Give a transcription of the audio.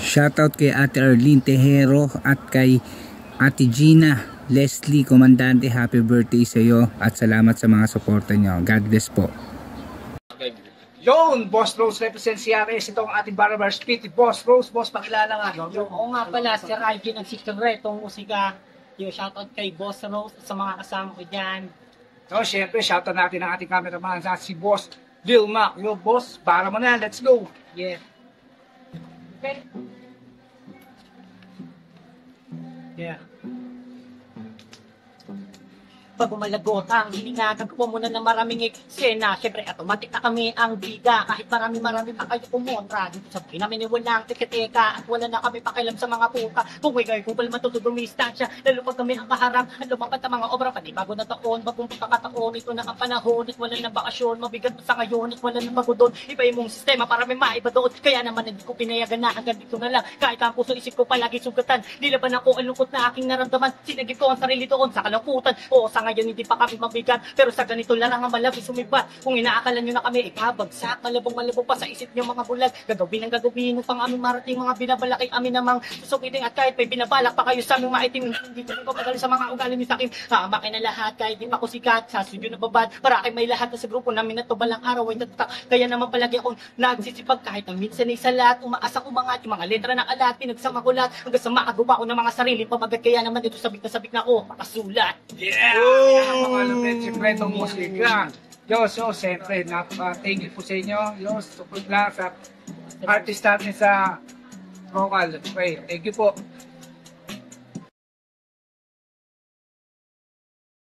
Shoutout kay Ate Arlene Tejero at kay Ate Gina Leslie Comandante. Happy birthday sa iyo at salamat sa mga suporta nyo. God bless po. Yon, Boss Rose represents CRS. Ito ang ating Barabar Speed. Boss Rose, boss, pakilala nga. Oo nga pala, si Raiji ng sikretong musika. Yung shoutout kay Boss Rose sa mga kasama ko dyan. So, syempre, shoutout natin ang ating cameraman sa si Boss Lil Mac. Yo, boss, para mo na. Let's go. Yeah. Okay. Yeah. Pag umalagot ang hilinga, gagawa mo na ng maraming eksena. Siyempre, automatic na kami ang biga. Kahit marami pa kayo kumontra. Dito sabihin namin ni walang teka-teka. At wala na kami pakialam sa mga puta. Kung wigay ko pala matutulong mistansya. Lalo pag kami ang kaharap. At lumapat ang mga obra. Panibago na taon, bagong pagkakataon. Ito na ang panahon. At wala na bakasyon. Mabigat mo sa ngayon. At wala na bago doon. Iba yung sistema para may maiba doon. Kaya naman hindi ko pinayagan na hanggang dito na lang. Kahit ang puso isip ko palagi sugatan. Nilaban ako ang lungkot na aking naramdaman. Sinagip ko ang sarili doon sa kalamputan. O sa ngayon hindi pa kami mabigat, pero sa ganito lang ang malaki sumibat. Kung inaakala nyo na kami ikabagsak, malabong pa sa isip nyo mga bulag. Gagawin upang aming marating mga binabalaki amin namang susukitin. At kahit may binabalak pa kayo sa aming maitim, hindi ko pagdali sa mga ugali ni sakin. Hamakin na lahat kahit di pa ako sikat. Sa studio na babad, para kay may lahat na sa grupo namin na to balang araw ay natatak. Kaya naman palagi akong nagsisipag kahit ang minsan ay salat. Umaasang umangat yung mga letra ng alat, pinagsama kulat hanggang sa makagawa ko ng mga sarili pamagat. Kaya naman ito sabik na ako makasulat. Yeah! Mga lupit, sikretong musika. Yo, so, siyempre, thank you po sa inyo. Yo, support lang sa artist natin sa vocal. Okay, thank you po.